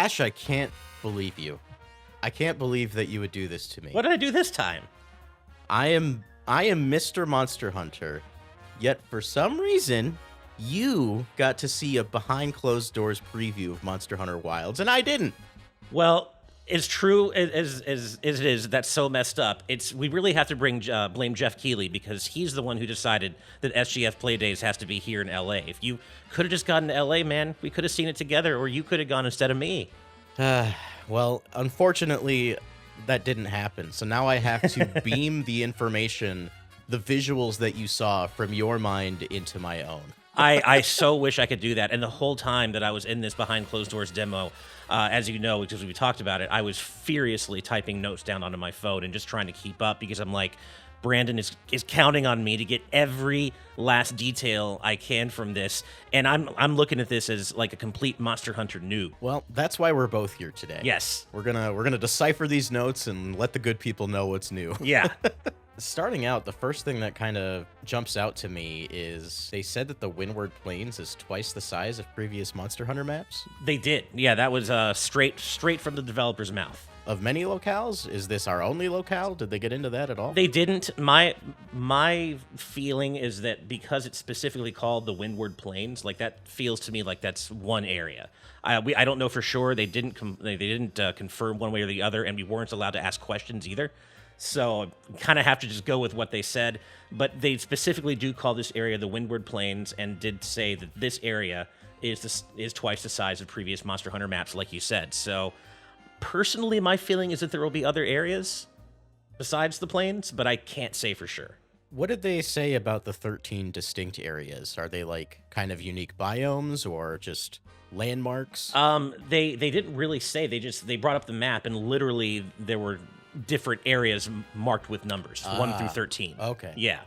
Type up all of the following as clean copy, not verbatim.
Ash, I can't believe you. I can't believe that you would do this to me. What did I do this time? I am Mr. Monster Hunter, yet for some reason, you got to see a behind closed doors preview of Monster Hunter Wilds, and I didn't. Well, as true as it is, that's so messed up. We really have to blame Jeff Keighley because he's the one who decided that SGF Playdays has to be here in LA. If you could have just gotten to LA, man, we could have seen it together, or you could have gone instead of me. Well, unfortunately, that didn't happen. So now I have to beam the information, the visuals that you saw from your mind into my own. I so wish I could do that. And the whole time that I was in this behind closed doors demo, as you know, because we talked about it, I was furiously typing notes down onto my phone and just trying to keep up because I'm like, Brandon is counting on me to get every last detail I can from this, and I'm looking at this as like a complete Monster Hunter noob. Well, that's why we're both here today. Yes, we're gonna decipher these notes and let the good people know what's new. Yeah. Starting out, the first thing that kind of jumps out to me is they said that the Windward Plains is twice the size of previous Monster Hunter maps. They did. Yeah, that was straight from the developer's mouth. Of many locales? Is this our only locale? Did they get into that at all? They didn't. My feeling is that because it's specifically called the Windward Plains, like that feels to me like that's one area. I don't know for sure. They didn't confirm one way or the other, and we weren't allowed to ask questions either. So kind of have to just go with what they said. But they specifically do call this area the Windward Plains, and did say that this area is twice the size of previous Monster Hunter maps, like you said. So personally, my feeling is that there will be other areas besides the plains, but I can't say for sure. What did they say about the 13 distinct areas? Are they like kind of unique biomes or just landmarks? They didn't really say. They brought up the map, and literally there were different areas marked with numbers, 1 through 13. Okay. Yeah.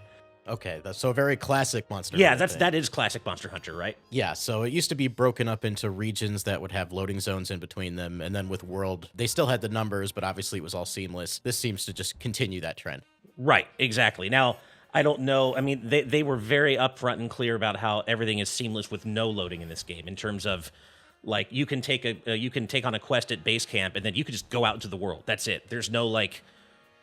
Okay, that's so very classic Monster Yeah, Hunter that is classic Monster Hunter, right? Yeah, so it used to be broken up into regions that would have loading zones in between them, and then with World, they still had the numbers, but obviously it was all seamless. This seems to just continue that trend. Right, exactly. Now, I don't know. I mean, they were very upfront and clear about how everything is seamless with no loading in this game, in terms of, like, you can take on a quest at base camp, and then you can just go out into the world. That's it. There's no, like,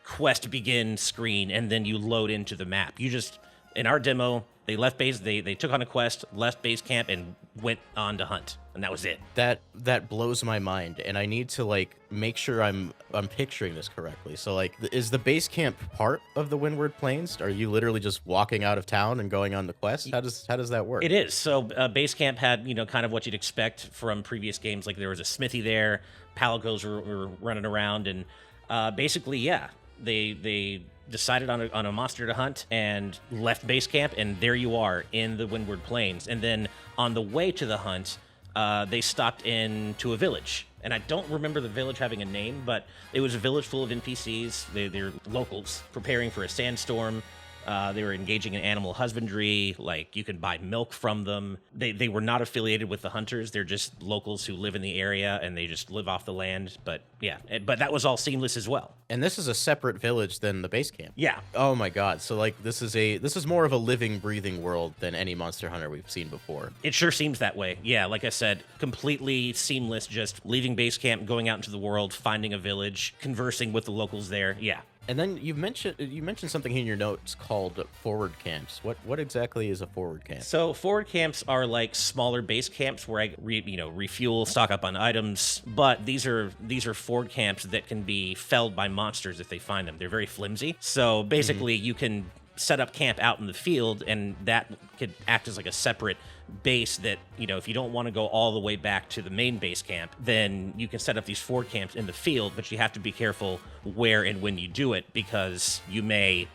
quest begin screen, and then you load into the map. You just, in our demo, they left base, they took on a quest, left base camp, and went on to hunt, and that was it. That blows my mind, and I need to, like, make sure I'm picturing this correctly. So, like, is the base camp part of the Windward Plains? Are you literally just walking out of town and going on the quest? How does that work? It is. So base camp had, kind of what you'd expect from previous games. Like, there was a smithy there, palicos were running around, and basically, yeah, they decided on a monster to hunt and left base camp, and there you are in the Windward Plains. And then on the way to the hunt, they stopped into a village. And I don't remember the village having a name, but it was a village full of NPCs. They're locals preparing for a sandstorm. They were engaging in animal husbandry. Like, you can buy milk from them. They were not affiliated with the hunters. They're just locals who live in the area, and they just live off the land. But yeah, but that was all seamless as well. And this is a separate village than the base camp. Yeah. Oh my god. So, like, this is more of a living, breathing world than any Monster Hunter we've seen before. It sure seems that way. Yeah, like I said, completely seamless, just leaving base camp, going out into the world, finding a village, conversing with the locals there. Yeah. And then you mentioned something in your notes called forward camps. What exactly is a forward camp? So forward camps are like smaller base camps where I refuel, stock up on items. But these are forward camps that can be felled by monsters if they find them. They're very flimsy. So basically, you can set up camp out in the field, and that could act as like a separate base that, if you don't want to go all the way back to the main base camp, then you can set up these forward camps in the field, but you have to be careful where and when you do it, because you may,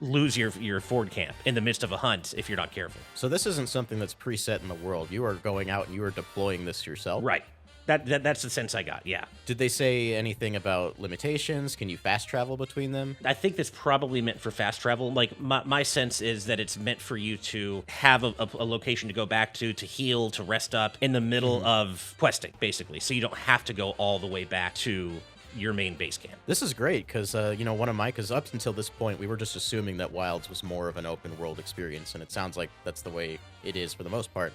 lose your forward camp in the midst of a hunt if you're not careful. So this isn't something that's preset in the world. You are going out and you are deploying this yourself? Right. That's the sense I got, yeah. Did they say anything about limitations? Can you fast travel between them? I think that's probably meant for fast travel. Like, my sense is that it's meant for you to have a location to go back to heal, to rest up in the middle of questing, basically. So you don't have to go all the way back to your main base camp. This is great because, because up until this point, we were just assuming that Wilds was more of an open world experience, and it sounds like that's the way it is for the most part.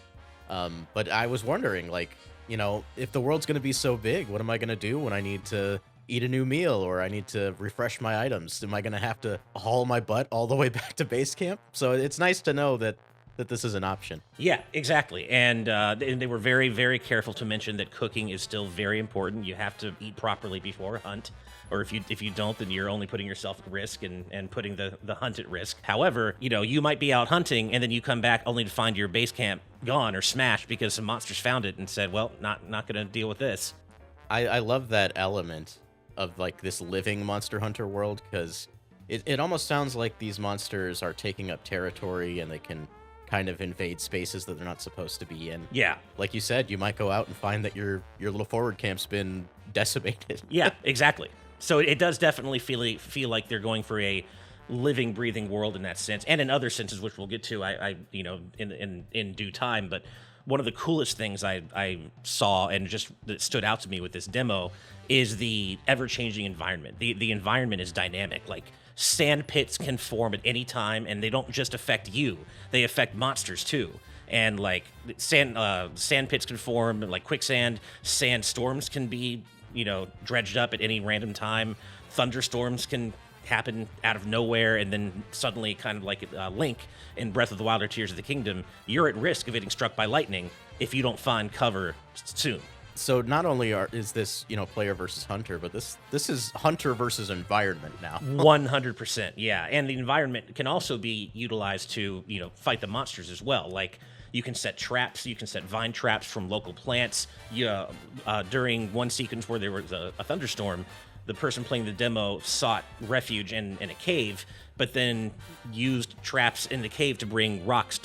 But I was wondering, like, you know, if the world's going to be so big, what am I going to do when I need to eat a new meal or I need to refresh my items? Am I going to have to haul my butt all the way back to base camp? So it's nice to know that this is an option. Yeah, exactly. And they were very, very careful to mention that cooking is still very important. You have to eat properly before a hunt, or if you don't, then you're only putting yourself at risk and putting the hunt at risk. However, you know, you might be out hunting and then you come back only to find your base camp gone or smashed because some monsters found it and said, well, not going to deal with this. I love that element of like this living Monster Hunter world, because it almost sounds like these monsters are taking up territory and they can kind of invade spaces that they're not supposed to be in. Yeah. Like you said, you might go out and find that your little forward camp's been decimated. Yeah, exactly. So it does definitely feel like they're going for a living, breathing world in that sense, and in other senses, which we'll get to, I you know, in due time. But one of the coolest things I saw and just that stood out to me with this demo is the ever-changing environment. The environment is dynamic. Like, sand pits can form at any time, and they don't just affect you; they affect monsters too. And like sand pits can form, like quicksand. Sandstorms can be, you know, dredged up at any random time. Thunderstorms can happen out of nowhere, and then suddenly, kind of like Link in Breath of the Wild or Tears of the Kingdom, you're at risk of getting struck by lightning if you don't find cover soon. So not only is this, you know, player versus hunter, but this is hunter versus environment now. 100%, yeah. And the environment can also be utilized to, you know, fight the monsters as well. Like, you can set traps, you can set vine traps from local plants. During one sequence where there was a thunderstorm, the person playing the demo sought refuge in a cave, but then used traps in the cave to bring rocks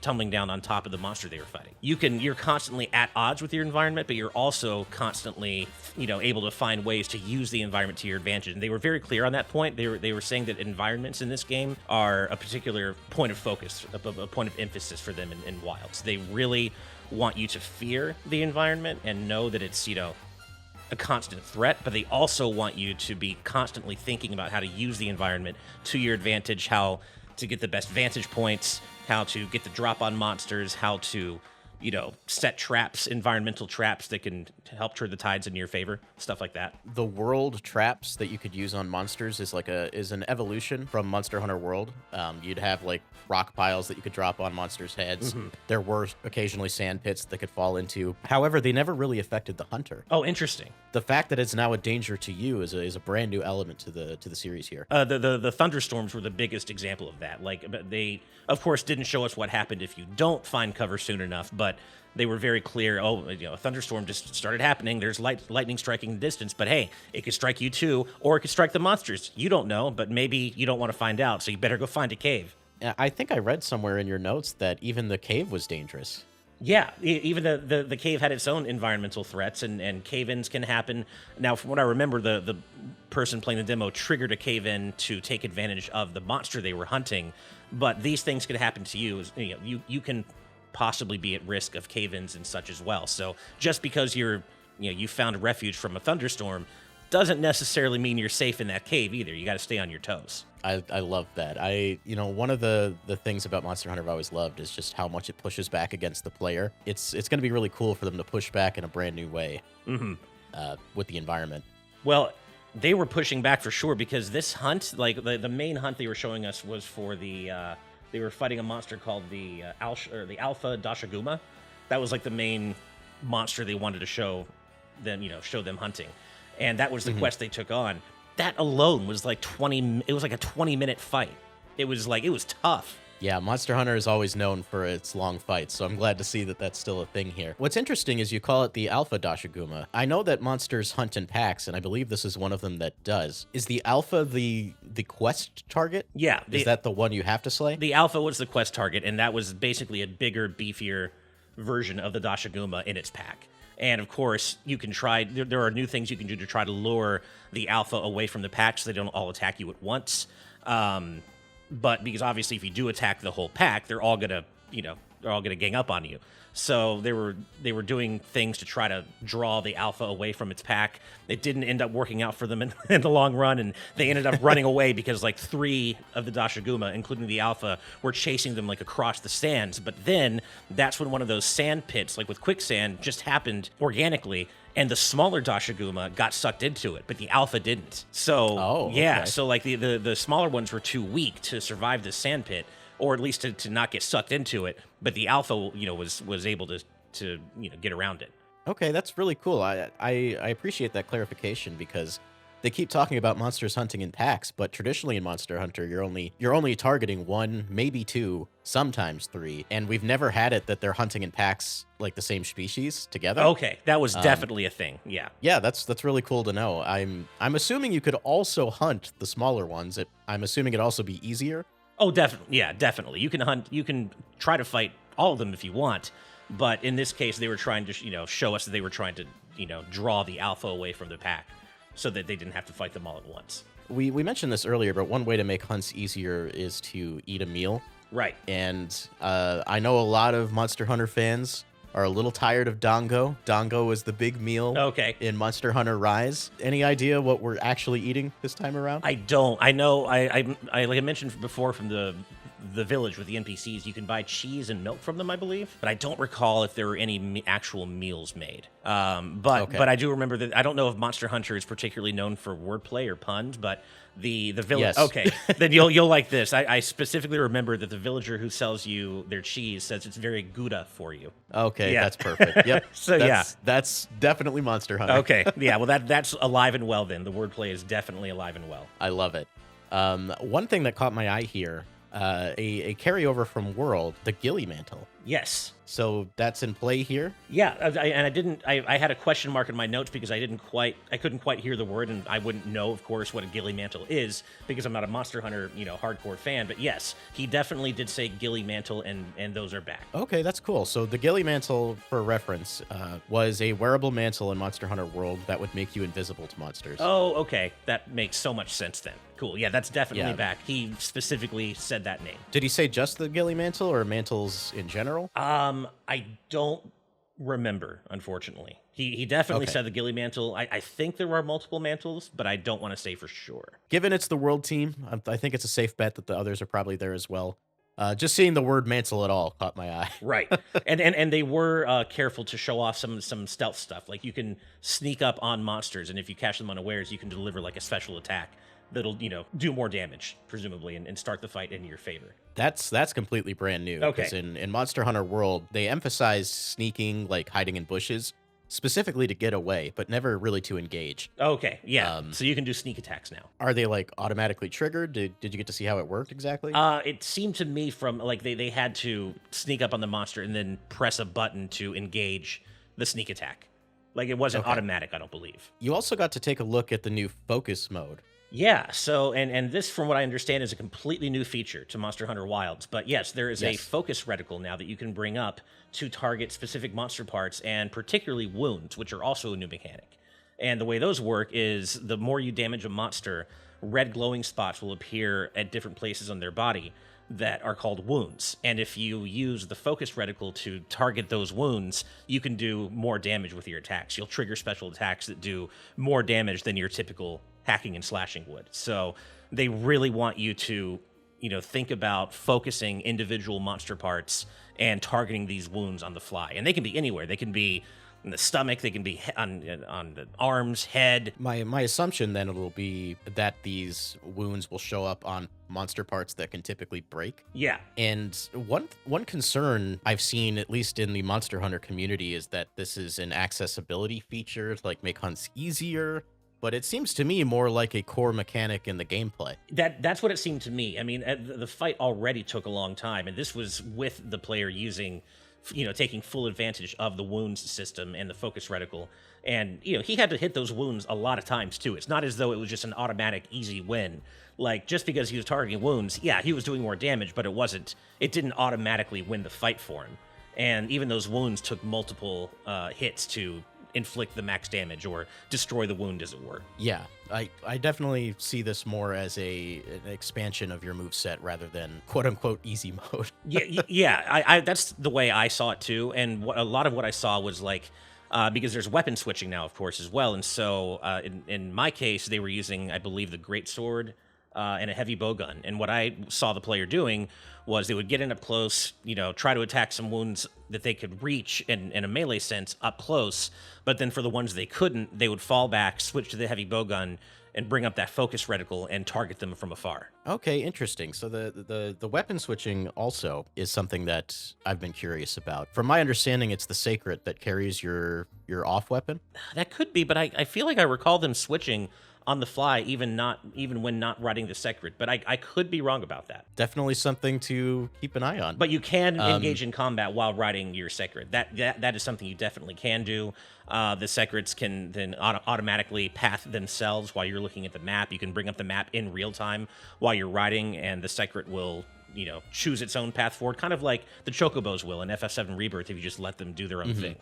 tumbling down on top of the monster they were fighting. You're constantly at odds with your environment, but you're also constantly, you know, able to find ways to use the environment to your advantage. And they were very clear on that point. They were saying that environments in this game are a particular point of focus, a point of emphasis for them in Wilds. They really want you to fear the environment and know that it's, you know, a constant threat, but they also want you to be constantly thinking about how to use the environment to your advantage, how to get the best vantage points, how to get the drop on monsters, how to, you know, set traps, environmental traps that can help turn the tides in your favor, stuff like that. The world traps that you could use on monsters is an evolution from Monster Hunter World. You'd have like rock piles that you could drop on monsters' heads. Mm-hmm. There were occasionally sand pits that could fall into. However, they never really affected the hunter. Oh, interesting. The fact that it's now a danger to you is a brand new element to the series here. The thunderstorms were the biggest example of that. Like, they of course didn't show us what happened if you don't find cover soon enough, but they were very clear. Oh, you know, a thunderstorm just started happening. There's lightning striking in the distance, but hey, it could strike you too, or it could strike the monsters. You don't know, but maybe you don't want to find out, so you better go find a cave. I think I read somewhere in your notes that even the cave was dangerous. Yeah, even the cave had its own environmental threats, and cave-ins can happen. Now, from what I remember, the person playing the demo triggered a cave-in to take advantage of the monster they were hunting, but these things could happen to you. You know, you can possibly be at risk of cave-ins and such as well. So just because you found refuge from a thunderstorm doesn't necessarily mean you're safe in that cave either. You got to stay on your toes. I love that. One of the things about Monster Hunter I've always loved is just how much it pushes back against the player. It's going to be really cool for them to push back in a brand new way with the environment. Well, they were pushing back for sure, because this hunt, like the main hunt they were showing us was for the they were fighting a monster called the Alpha Dashaguma. That was like the main monster they wanted to show them hunting. And that was the quest they took on. That alone was like it was like a 20-minute fight. It was tough. Yeah, Monster Hunter is always known for its long fights, so I'm glad to see that that's still a thing here. What's interesting is you call it the Alpha Dashaguma. I know that monsters hunt in packs, and I believe this is one of them that does. Is the Alpha the quest target? Yeah. Is that the one you have to slay? The Alpha was the quest target, and that was basically a bigger, beefier version of the Dashaguma in its pack. And of course, you can try, there are new things you can do to try to lure the Alpha away from the pack so they don't all attack you at once. But because obviously if you do attack the whole pack, they're all going to, all going to gang up on you. So they were doing things to try to draw the alpha away from its pack. It didn't end up working out for them in the long run, and they ended up running away because like 3 of the Dashaguma, including the alpha, were chasing them like across the sands. But then that's when one of those sand pits, like with quicksand, just happened organically, and the smaller Dashaguma got sucked into it, but the alpha didn't. So okay. so like the smaller ones were too weak to survive the sand pit, or at least to not get sucked into it. But the alpha, was able to get around it. Okay, that's really cool. I appreciate that clarification because they keep talking about monsters hunting in packs, but traditionally in Monster Hunter, you're only targeting 1, maybe 2, sometimes 3, and we've never had it that they're hunting in packs like the same species together. Okay, that was definitely a thing. Yeah. Yeah, that's really cool to know. I'm assuming you could also hunt the smaller ones. I'm assuming it'd also be easier. Oh, definitely. Yeah, definitely. You can hunt. You can try to fight all of them if you want, but in this case, they were trying to show us that they were trying to draw the alpha away from the pack, so that they didn't have to fight them all at once. We mentioned this earlier, but one way to make hunts easier is to eat a meal. Right. And I know a lot of Monster Hunter fans are a little tired of Dango. Dango is the big meal in Monster Hunter Rise. Any idea what we're actually eating this time around? I don't. I know. I like I mentioned before from the village with the NPCs, you can buy cheese and milk from them, I believe. But I don't recall if there were any actual meals made. But I do remember that. I don't know if Monster Hunter is particularly known for wordplay or puns, but the village. Yes. Okay, then you'll like this. I specifically remember that the villager who sells you their cheese says it's very Gouda for you. Okay, that's perfect. Yep. So that's definitely Monster Hunter. Okay, yeah. Well, that's alive and well. Then the wordplay is definitely alive and well. I love it. One thing that caught my eye here, a carryover from World, the Gilly Mantle. Yes. So that's in play here? Yeah, I had a question mark in my notes because I couldn't quite hear the word, and I wouldn't know, of course, what a Gilly Mantle is because I'm not a Monster Hunter, hardcore fan. But yes, he definitely did say Gilly Mantle, and those are back. Okay, that's cool. So the Gilly Mantle, for reference, was a wearable mantle in Monster Hunter World that would make you invisible to monsters. Oh, okay. That makes so much sense then. Cool. Yeah, that's definitely back. He specifically said that name. Did he say just the Gilly Mantle or mantles in general? I don't remember, unfortunately. He definitely said the Gilly Mantle. I think there are multiple mantles, but I don't want to say for sure. Given it's the World team, I think it's a safe bet that the others are probably there as well. Just seeing the word mantle at all caught my eye. Right. And they were careful to show off some stealth stuff. Like you can sneak up on monsters, and if you catch them unawares, you can deliver like a special attack that'll, do more damage, presumably, and start the fight in your favor. That's completely brand new. Okay. Because in Monster Hunter World, they emphasize sneaking, like hiding in bushes, specifically to get away, but never really to engage. Okay, yeah. So you can do sneak attacks now. Are they like automatically triggered? Did you get to see how it worked exactly? It seemed to me from like they had to sneak up on the monster and then press a button to engage the sneak attack. Like it wasn't automatic, I don't believe. You also got to take a look at the new focus mode. Yeah, so, and this, from what I understand, is a completely new feature to Monster Hunter Wilds. But yes, there is a focus reticle now that you can bring up to target specific monster parts, and particularly wounds, which are also a new mechanic. And the way those work is the more you damage a monster, red glowing spots will appear at different places on their body that are called wounds. And if you use the focus reticle to target those wounds, you can do more damage with your attacks. You'll trigger special attacks that do more damage than your typical hacking and slashing would. So they really want you to, think about focusing individual monster parts and targeting these wounds on the fly. And they can be anywhere. They can be in the stomach. They can be on the arms, head. My assumption then it'll be that these wounds will show up on monster parts that can typically break. Yeah. And one concern I've seen, at least in the Monster Hunter community, is that this is an accessibility feature to like make hunts easier. But it seems to me more like a core mechanic in the gameplay. That's what it seemed to me. I mean, the fight already took a long time, and this was with the player using, taking full advantage of the wounds system and the focus reticle. And, he had to hit those wounds a lot of times, too. It's not as though it was just an automatic, easy win. Like, just because he was targeting wounds, yeah, he was doing more damage, but it didn't automatically win the fight for him. And even those wounds took multiple hits to inflict the max damage or destroy the wound, as it were. Yeah, I definitely see this more as an expansion of your moveset rather than quote unquote easy mode. Yeah. I that's the way I saw it too. And a lot of what I saw was like, because there's weapon switching now, of course, as well. And so in my case, they were using, I believe, the great sword and a heavy bowgun. And what I saw the player doing was they would get in up close, try to attack some wounds that they could reach in a melee sense up close. But then for the ones they couldn't, they would fall back, switch to the heavy bowgun, and bring up that focus reticle and target them from afar. Okay, interesting. So the weapon switching also is something that I've been curious about. From my understanding, it's the Sacred that carries your off weapon. That could be, but I feel like I recall them switching on the fly, even when not riding the Sacred. But I could be wrong about that. Definitely something to keep an eye on. But you can engage in combat while riding your Sacred. That is something you definitely can do. The Sacreds can then automatically path themselves while you're looking at the map. You can bring up the map in real time while you're riding, and the Sacred will choose its own path forward, kind of like the Chocobos will in FF7 Rebirth if you just let them do their own thing.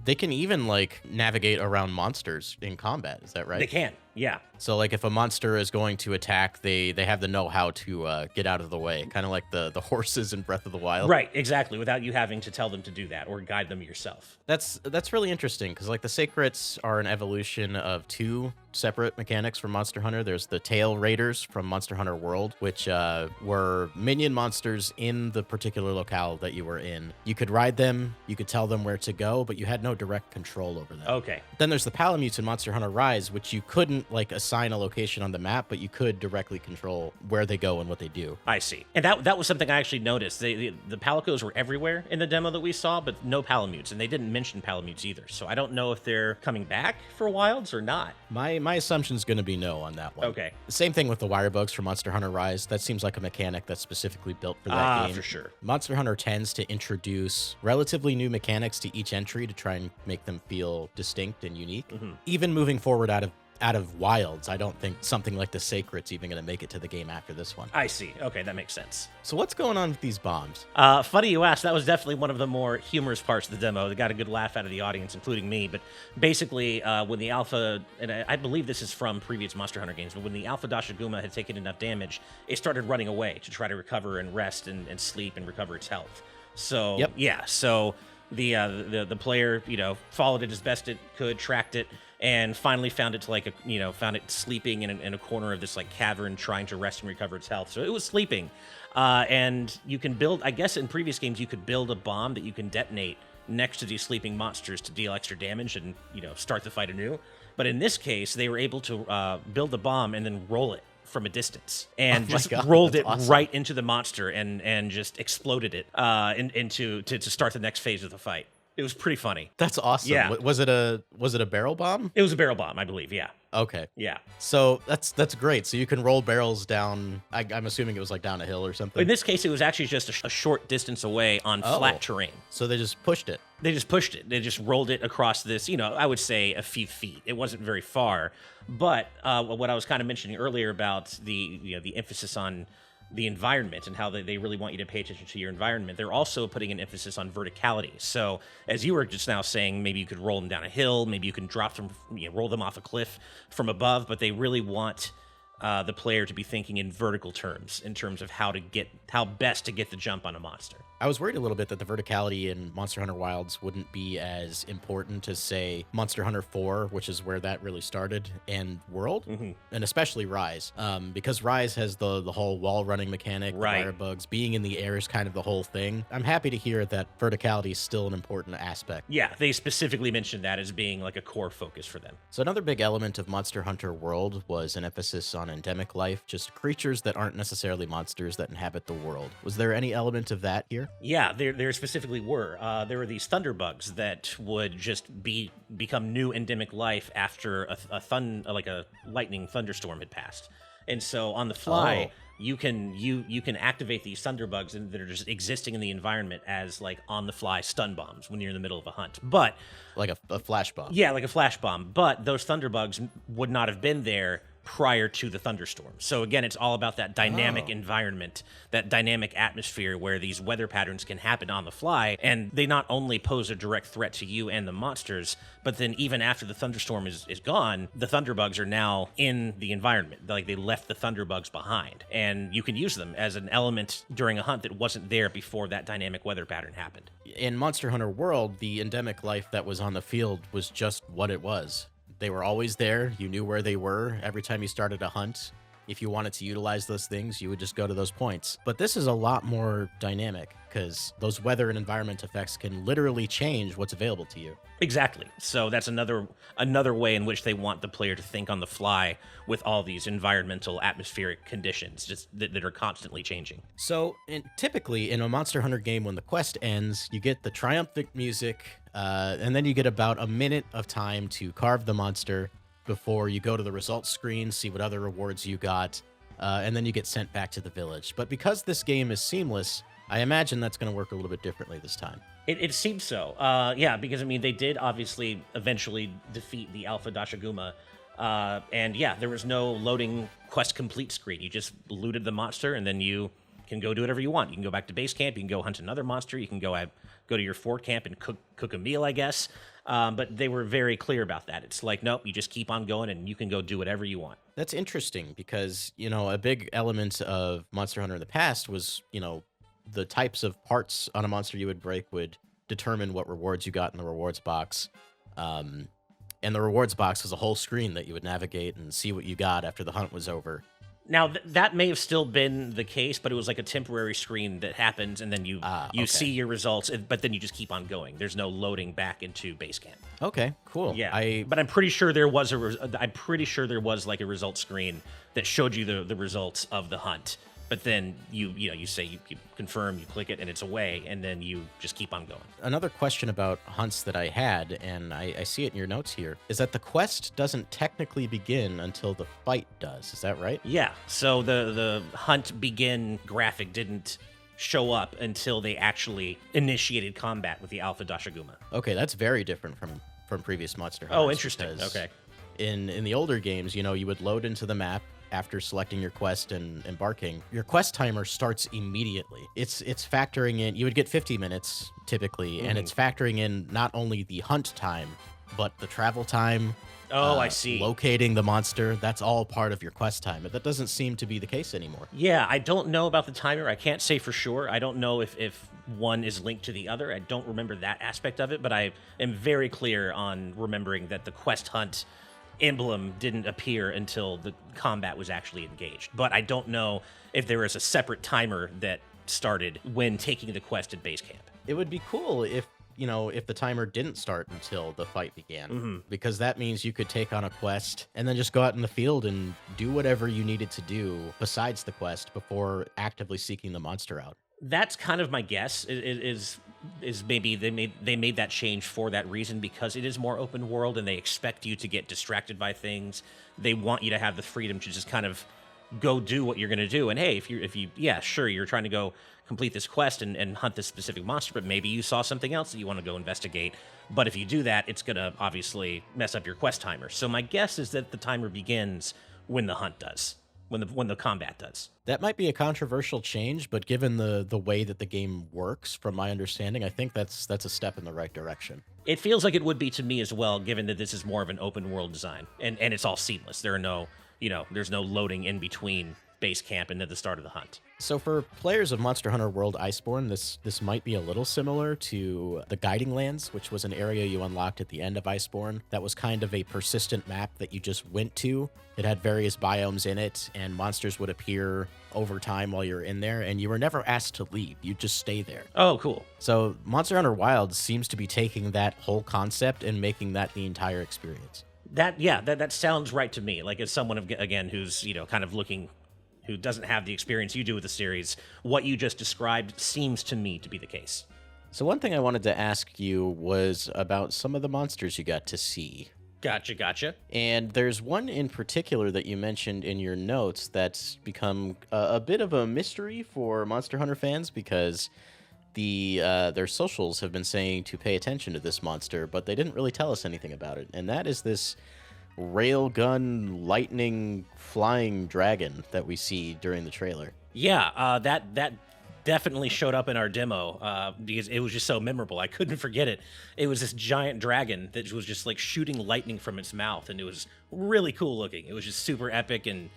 They can even navigate around monsters in combat. Is that right? They can, yeah. So if a monster is going to attack, they have the know-how to get out of the way, kind of like the horses in Breath of the Wild. Right, exactly, without you having to tell them to do that or guide them yourself. That's really interesting because the Sacreds are an evolution of two separate mechanics from Monster Hunter. There's the Tail Raiders from Monster Hunter World, which were minion monsters in the particular locale that you were in. You could ride them, you could tell them where to go, but you had no direct control over them. Okay. Then there's the Palamutes in Monster Hunter Rise, which you couldn't assign a location on the map, but you could directly control where they go and what they do. I see. And that was something I actually noticed. The Palicos were everywhere in the demo that we saw, but no Palamutes, and they didn't mention Palamutes either. So I don't know if they're coming back for Wilds or not. My assumption's going to be no on that one. Okay. Same thing with the wire bugs from Monster Hunter Rise. That seems like a mechanic that's specifically built for that game. For sure. Monster Hunter tends to introduce relatively new mechanics to each entry to try and make them feel distinct and unique. Even moving forward out of Wilds, I don't think something like the Sacred's even going to make it to the game after this one. I see. Okay, that makes sense. So what's going on with these bombs? Funny you asked. That was definitely one of the more humorous parts of the demo. They got a good laugh out of the audience, including me. But basically, when the alpha, and I believe this is from previous Monster Hunter games, but when the alpha Dashiguma had taken enough damage, it started running away to try to recover and rest and sleep and recover its health. So, yeah, so the player, followed it as best it could, tracked it, and finally found it found it sleeping in a corner of this cavern, trying to rest and recover its health. So it was sleeping, and you can build. I guess in previous games you could build a bomb that you can detonate next to these sleeping monsters to deal extra damage and start the fight anew. But in this case, they were able to build the bomb and then roll it from a distance and rolled it awesome. Right into the monster and just exploded it to start the next phase of the fight. It was pretty funny. That's awesome. Yeah. Was it a barrel bomb? It was a barrel bomb, I believe. Yeah. Okay. Yeah. So that's great. So you can roll barrels down. I'm assuming it was down a hill or something. In this case, it was actually just a short distance away on flat terrain. So they just pushed it. They just rolled it across this, I would say a few feet. It wasn't very far. But what I was kind of mentioning earlier about the emphasis on the environment and how they really want you to pay attention to your environment, they're also putting an emphasis on verticality. So as you were just now saying, maybe you could roll them down a hill, maybe you can drop them, roll them off a cliff from above, but they really want the player to be thinking in vertical terms, in terms of how best to get the jump on a monster. I was worried a little bit that the verticality in Monster Hunter Wilds wouldn't be as important as, say, Monster Hunter 4, which is where that really started, and World, and especially Rise, because Rise has the whole wall running mechanic, right. The fire bugs, being in the air is kind of the whole thing. I'm happy to hear that verticality is still an important aspect. Yeah, they specifically mentioned that as being a core focus for them. So another big element of Monster Hunter World was an emphasis on endemic life, just creatures that aren't necessarily monsters that inhabit the world. Was there any element of that here? Yeah, there specifically were. There were these thunderbugs that would just become new endemic life after a lightning thunderstorm had passed. And so on the fly, you can activate these thunderbugs that are just existing in the environment as on the fly stun bombs when you're in the middle of a hunt. But like a flash bomb. Yeah, like a flash bomb. But those thunderbugs would not have been there prior to the thunderstorm. So again, it's all about that dynamic Oh. environment, that dynamic atmosphere where these weather patterns can happen on the fly, and they not only pose a direct threat to you and the monsters, but then even after the thunderstorm is gone, the thunderbugs are now in the environment. Like they left the thunderbugs behind, and you can use them as an element during a hunt that wasn't there before that dynamic weather pattern happened. In Monster Hunter World, the endemic life that was on the field was just what it was. They were always there. You knew where they were every time you started a hunt. If you wanted to utilize those things, you would just go to those points. But this is a lot more dynamic because those weather and environment effects can literally change what's available to you. Exactly. So that's another way in which they want the player to think on the fly with all these environmental atmospheric conditions just that are constantly changing. So typically in a Monster Hunter game, when the quest ends, you get the triumphant music, and then you get about a minute of time to carve the monster before you go to the results screen, see what other rewards you got, and then you get sent back to the village. But because this game is seamless, I imagine that's going to work a little bit differently this time. It seems so. Yeah, because I mean, they did obviously eventually defeat the Alpha Dashaguma. And yeah, there was no loading quest complete screen. You just looted the monster, and then you can go do whatever you want. You can go back to base camp. You can go hunt another monster. You can go to your fort camp and cook a meal, I guess. But they were very clear about that. It's like, nope, you just keep on going, and you can go do whatever you want. That's interesting because, a big element of Monster Hunter in the past was, the types of parts on a monster you would break would determine what rewards you got in the rewards box. And the rewards box was a whole screen that you would navigate and see what you got after the hunt was over. Now, that may have still been the case, but it was like a temporary screen that happens, and then you okay. see your results, but then you just keep on going. There's no loading back into base camp. Okay, cool. Yeah, but I'm pretty sure there was like a result screen that showed you the results of the hunt. But then you say you confirm, you click it, and it's away, and then you just keep on going. Another question about hunts that I had, and I see it in your notes here, is that the quest doesn't technically begin until the fight does. Is that right? Yeah. So the hunt begin graphic didn't show up until they actually initiated combat with the Alpha Dashaguma. Okay, that's very different from previous Monster Hunters. Oh, interesting. Okay. In the older games, you would load into the map after selecting your quest and embarking. Your quest timer starts immediately. It's factoring in, you would get 50 minutes typically, and it's factoring in not only the hunt time, but the travel time. Oh, I see. Locating the monster, that's all part of your quest time. But that doesn't seem to be the case anymore. Yeah, I don't know about the timer. I can't say for sure. I don't know if one is linked to the other. I don't remember that aspect of it, but I am very clear on remembering that the quest hunt emblem didn't appear until the combat was actually engaged. But I don't know if there is a separate timer that started when taking the quest at base camp. It would be cool if the timer didn't start until the fight began, because that means you could take on a quest and then just go out in the field and do whatever you needed to do besides the quest before actively seeking the monster out. That's kind of my guess. Is maybe they made that change for that reason, because it is more open world and they expect you to get distracted by things. They want you to have the freedom to just kind of go do what you're going to do. And hey, if you sure, you're trying to go complete this quest and hunt this specific monster, but maybe you saw something else that you want to go investigate. But if you do that, it's going to obviously mess up your quest timer. So my guess is that the timer begins when the hunt does, when the combat does. That might be a controversial change, but given the way that the game works, from my understanding, I think that's a step in the right direction. It feels like it would be to me as well, given that this is more of an open world design, and it's all seamless. There are no, there's no loading in between base camp and at the start of the hunt. So for players of Monster Hunter World Iceborne, this might be a little similar to the Guiding Lands, which was an area you unlocked at the end of Iceborne. That was kind of a persistent map that you just went to. It had various biomes in it, and monsters would appear over time while you're in there, and you were never asked to leave. You just stay there. Oh, cool. So Monster Hunter Wilds seems to be taking that whole concept and making that the entire experience. That sounds right to me. Like, as someone, again, who's, kind of looking, who doesn't have the experience you do with the series, what you just described seems to me to be the case. So one thing I wanted to ask you was about some of the monsters you got to see. Gotcha. And there's one in particular that you mentioned in your notes that's become a bit of a mystery for Monster Hunter fans, because their socials have been saying to pay attention to this monster, but they didn't really tell us anything about it. And that is this railgun lightning flying dragon that we see during the trailer. Yeah, that definitely showed up in our demo because it was just so memorable. I couldn't forget it. It was this giant dragon that was just like shooting lightning from its mouth, and it was really cool looking. It was just super epic, and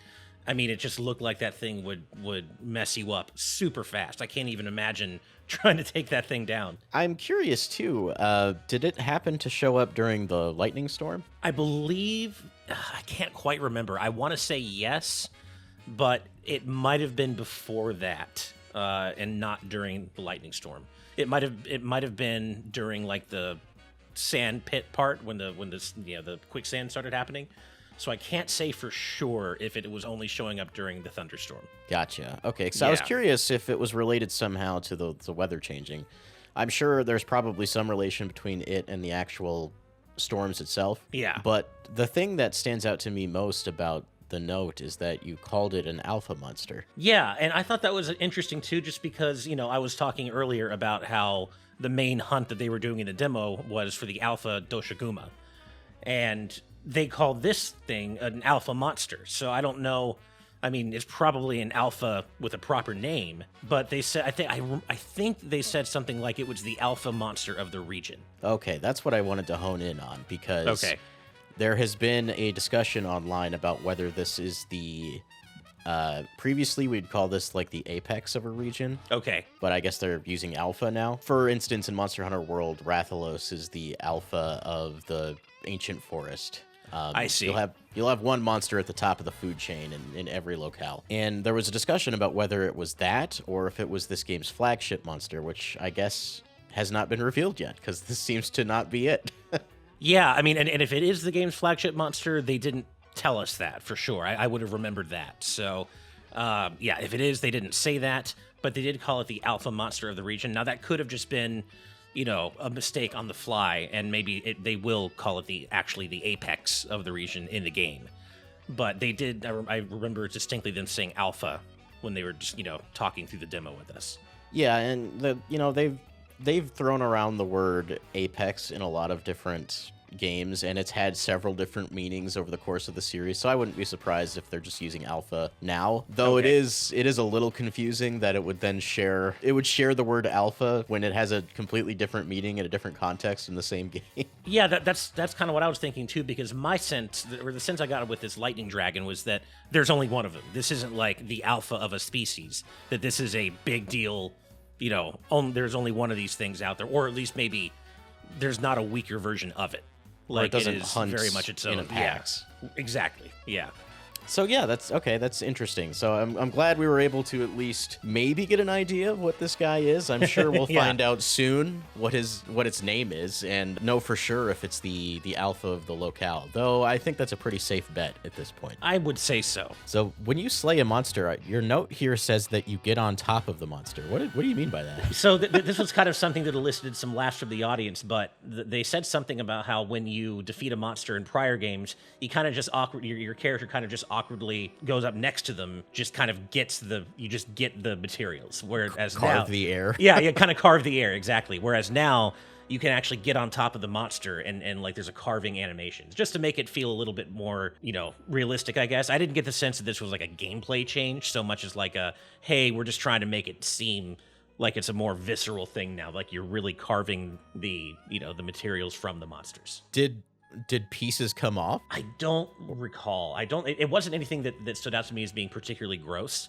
I mean, it just looked like that thing would mess you up super fast. I can't even imagine trying to take that thing down. I'm curious too. Did it happen to show up during the lightning storm? I believe I can't quite remember. I want to say yes, but it might have been before that, and not during the lightning storm. It might have been during like the sand pit part when the quicksand started happening. So I can't say for sure if it was only showing up during the thunderstorm. Gotcha. Okay, so I was curious if it was related somehow to the weather changing. I'm sure there's probably some relation between it and the actual storms itself. Yeah. But the thing that stands out to me most about the note is that you called it an alpha monster. Yeah, and I thought that was interesting too, just because, I was talking earlier about how the main hunt that they were doing in the demo was for the alpha Doshiguma. And they called this thing an alpha monster. So I don't know. I mean, it's probably an alpha with a proper name, but they said I think they said something like it was the alpha monster of the region. Okay, that's what I wanted to hone in on because there has been a discussion online about whether this is the previously we'd call this like the apex of a region. Okay. But I guess they're using alpha now. For instance, in Monster Hunter World, Rathalos is the alpha of the ancient forest. I see. You'll have one monster at the top of the food chain in every locale. And there was a discussion about whether it was that or if it was this game's flagship monster, which I guess has not been revealed yet because this seems to not be it. Yeah, I mean, and if it is the game's flagship monster, they didn't tell us that for sure. I would have remembered that. So, yeah, if it is, they didn't say that, but they did call it the alpha monster of the region. Now, that could have just been, a mistake on the fly, and maybe they will call it actually the apex of the region in the game. But they did, I remember distinctly them saying alpha when they were just, talking through the demo with us. Yeah, and they've thrown around the word apex in a lot of different games, and it's had several different meanings over the course of the series, so I wouldn't be surprised if they're just using alpha now, though it is a little confusing that it would share the word alpha when it has a completely different meaning in a different context in the same game. Yeah, that's kind of what I was thinking too, because my sense, or the sense I got with this lightning dragon, was that there's only one of them. This isn't like the alpha of a species, that this is a big deal, there's only one of these things out there, or at least maybe there's not a weaker version of it. Like, it doesn't it is hunt very much its own. in packs. Yeah, exactly. Yeah. So yeah, that's interesting. So I'm glad we were able to at least maybe get an idea of what this guy is. I'm sure we'll find out soon what its name is and know for sure if it's the alpha of the locale. Though I think that's a pretty safe bet at this point. I would say so. So when you slay a monster, your note here says that you get on top of the monster. What do you mean by that? So this was kind of something that elicited some laughs from the audience, but they said something about how when you defeat a monster in prior games, you kind of just your character kind of just awkwardly goes up next to them, just kind of you just get the materials. Whereas carve the air. Yeah, kind of carve the air, exactly. Whereas now you can actually get on top of the monster and like there's a carving animation just to make it feel a little bit more, realistic, I guess. I didn't get the sense that this was like a gameplay change so much as like hey, we're just trying to make it seem like it's a more visceral thing now, like you're really carving the materials from the monsters. Did pieces come off? I don't recall. It wasn't anything that stood out to me as being particularly gross.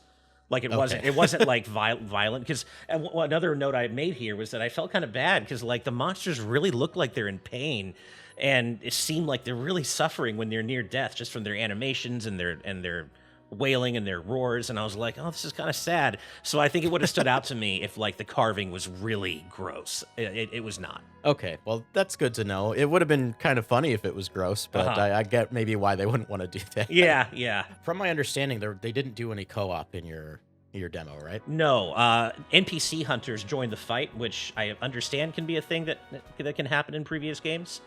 Like it wasn't like violent. Because another note I had made here was that I felt kind of bad because like the monsters really look like they're in pain, and it seemed like they're really suffering when they're near death just from their animations and their wailing and their roars, and I was like, oh, this is kind of sad. So I think it would have stood out to me if like the carving was really gross. It was not. Okay, well, that's good to know. It would have been kind of funny if it was gross, but I get maybe why they wouldn't want to do that. Yeah. From my understanding, they didn't do any co-op in your demo, right? No. NPC hunters joined the fight, which I understand can be a thing that can happen in previous games.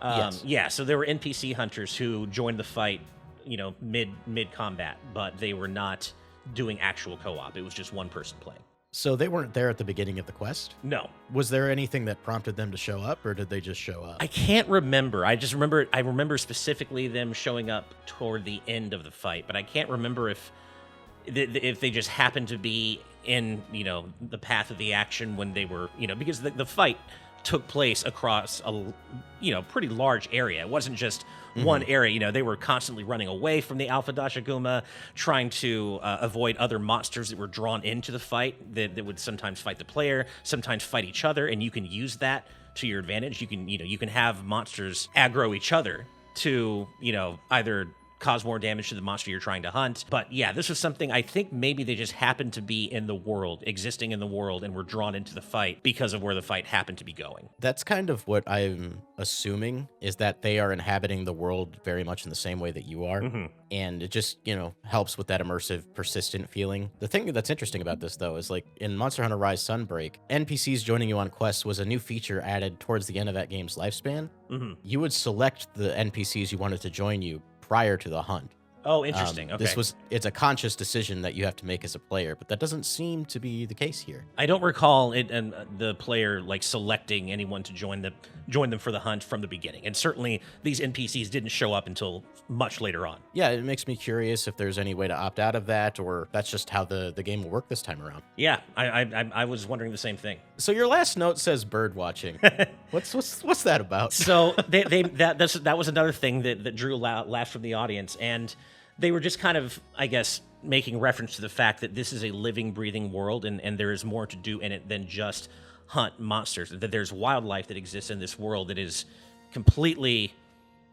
Yes. Yeah, so there were NPC hunters who joined the fight, mid combat, but they were not doing actual co-op. It was just one person playing. So they weren't there at the beginning of the quest? No, Was there anything that prompted them to show up, or did they just show up? I can't remember. I remember specifically them showing up toward the end of the fight, but I can't remember if they just happened to be in, the path of the action when they were, because the fight took place across a, pretty large area. It wasn't just one area. They were constantly running away from the Alpha Dashaguma, trying to avoid other monsters that were drawn into the fight that would sometimes fight the player, sometimes fight each other, and you can use that to your advantage. You can have monsters aggro each other to, either cause more damage to the monster you're trying to hunt. But yeah, this was something I think maybe they just happened to be in the world, existing in the world, and were drawn into the fight because of where the fight happened to be going. That's kind of what I'm assuming, is that they are inhabiting the world very much in the same way that you are. And it just, helps with that immersive, persistent feeling. The thing that's interesting about this, though, is like in Monster Hunter Rise Sunbreak, NPCs joining you on quests was a new feature added towards the end of that game's lifespan. You would select the NPCs you wanted to join you prior to the hunt. Oh, interesting. Okay. It's a conscious decision that you have to make as a player, but that doesn't seem to be the case here. I don't recall it and the player like selecting anyone to join them for the hunt from the beginning. And certainly these NPCs didn't show up until much later on. Yeah, it makes me curious if there's any way to opt out of that, or that's just how the game will work this time around. Yeah, I was wondering the same thing. So your last note says bird watching. What's that about? So that was another thing that drew laughs from the audience, and they were just kind of, I guess, making reference to the fact that this is a living, breathing world, and there is more to do in it than just hunt monsters. That there's wildlife that exists in this world that is completely,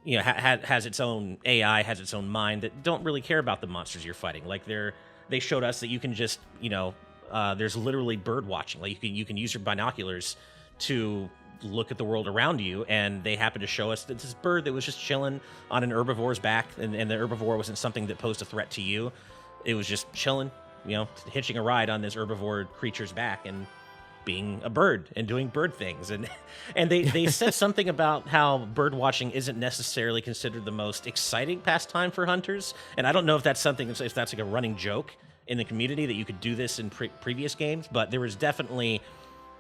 has its own AI, has its own mind, that don't really care about the monsters you're fighting. Like they showed us that you can just, there's literally bird watching. Like you can use your binoculars to look at the world around you, and they happened to show us that this bird that was just chilling on an herbivore's back, and the herbivore wasn't something that posed a threat to you. It was just chilling, hitching a ride on this herbivore creature's back and being a bird and doing bird things. And they said something about how bird watching isn't necessarily considered the most exciting pastime for hunters. And I don't know if that's if that's like a running joke in the community that you could do this in previous games, but there was definitely,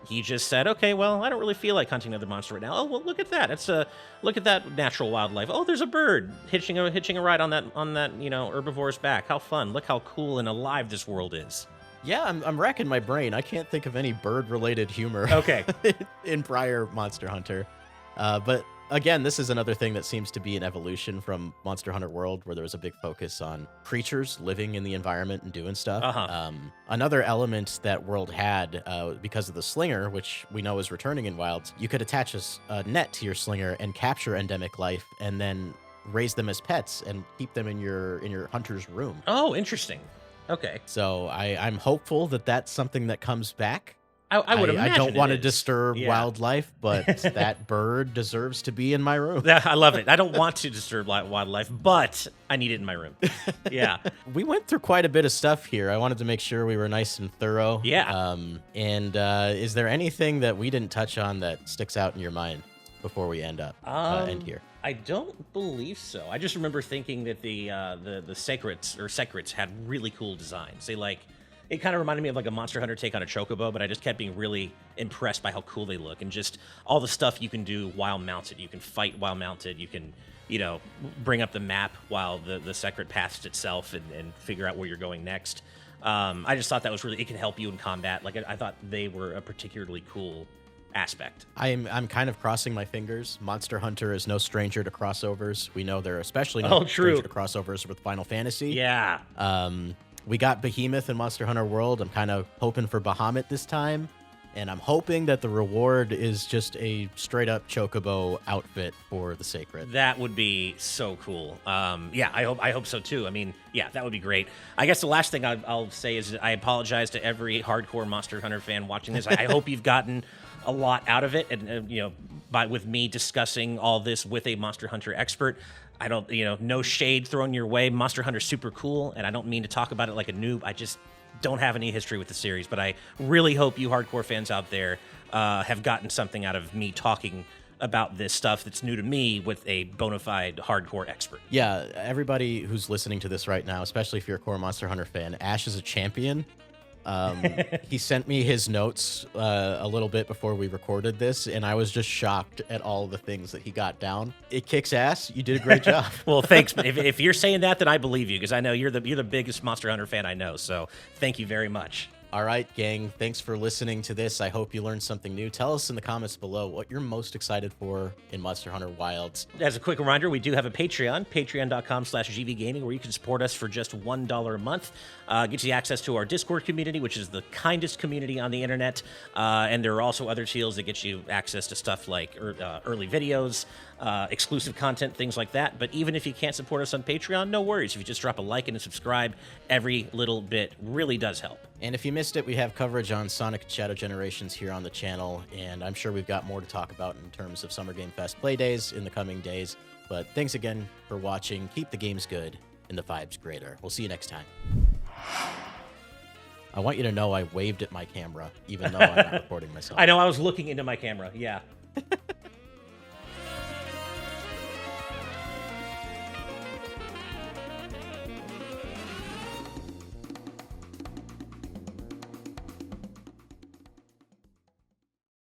he just said, okay, well, I don't really feel like hunting another monster right now. Oh, well, look at that. Look at that natural wildlife. Oh, there's a bird hitching a ride on that herbivore's back. How fun. Look how cool and alive this world is. Yeah, I'm racking my brain. I can't think of any bird-related humor. Okay. in prior Monster Hunter. But again, this is another thing that seems to be an evolution from Monster Hunter World, where there was a big focus on creatures living in the environment and doing stuff. Another element that World had, because of the Slinger, which we know is returning in Wilds, you could attach a net to your Slinger and capture endemic life, and then raise them as pets and keep them in your hunter's room. Oh, interesting. Okay. So I'm hopeful that that's something that comes back. I would imagine I don't want to is. disturb Yeah. wildlife, but that bird deserves to be in my room. I love it. I don't want to disturb wildlife, but I need it in my room. Yeah. We went through quite a bit of stuff here. I wanted to make sure we were nice and thorough. Yeah. And is there anything that we didn't touch on that sticks out in your mind before we end here? I don't believe so. I just remember thinking that the secrets had really cool designs. It kind of reminded me of like a Monster Hunter take on a Chocobo, but I just kept being really impressed by how cool they look and just all the stuff you can do while mounted. You can fight while mounted. You can, bring up the map while the secret passes itself and figure out where you're going next. I just thought that was it can help you in combat. Like I thought they were a particularly cool aspect. I'm kind of crossing my fingers. Monster Hunter is no stranger to crossovers. We know they're especially no stranger to crossovers with Final Fantasy. Yeah. We got Behemoth in Monster Hunter World. I'm kind of hoping for Bahamut this time. And I'm hoping that the reward is just a straight-up Chocobo outfit for the Sacred. That would be so cool. Yeah, I hope so too. I mean, yeah, that would be great. I guess the last thing I'll say is I apologize to every hardcore Monster Hunter fan watching this. I hope you've gotten a lot out of it, and with me discussing all this with a Monster Hunter expert. I don't, no shade thrown your way. Monster Hunter's super cool, and I don't mean to talk about it like a noob. I just don't have any history with the series, but I really hope you hardcore fans out there have gotten something out of me talking about this stuff that's new to me with a bona fide hardcore expert. Yeah, everybody who's listening to this right now, especially if you're a core Monster Hunter fan, Ash is a champion. He sent me his notes a little bit before we recorded this, and I was just shocked at all the things that he got down. It kicks ass. You did a great job. Well, thanks. If you're saying that, then I believe you, because I know you're the biggest Monster Hunter fan I know. So thank you very much. All right, gang. Thanks for listening to this. I hope you learned something new. Tell us in the comments below what you're most excited for in Monster Hunter Wilds. As a quick reminder, we do have a Patreon, patreon.com/GVGaming, where you can support us for just $1 a month. Gets you access to our Discord community, which is the kindest community on the internet. And there are also other tiers that get you access to stuff like early videos, exclusive content, things like that. But even if you can't support us on Patreon, no worries. If you just drop a like and a subscribe, every little bit really does help. And if you missed it, we have coverage on Sonic Shadow Generations here on the channel, and I'm sure we've got more to talk about in terms of Summer Game Fest play days in the coming days. But thanks again for watching. Keep the games good and the vibes greater. We'll see you next time. I want you to know I waved at my camera, even though I'm not recording myself. I know, I was looking into my camera, yeah.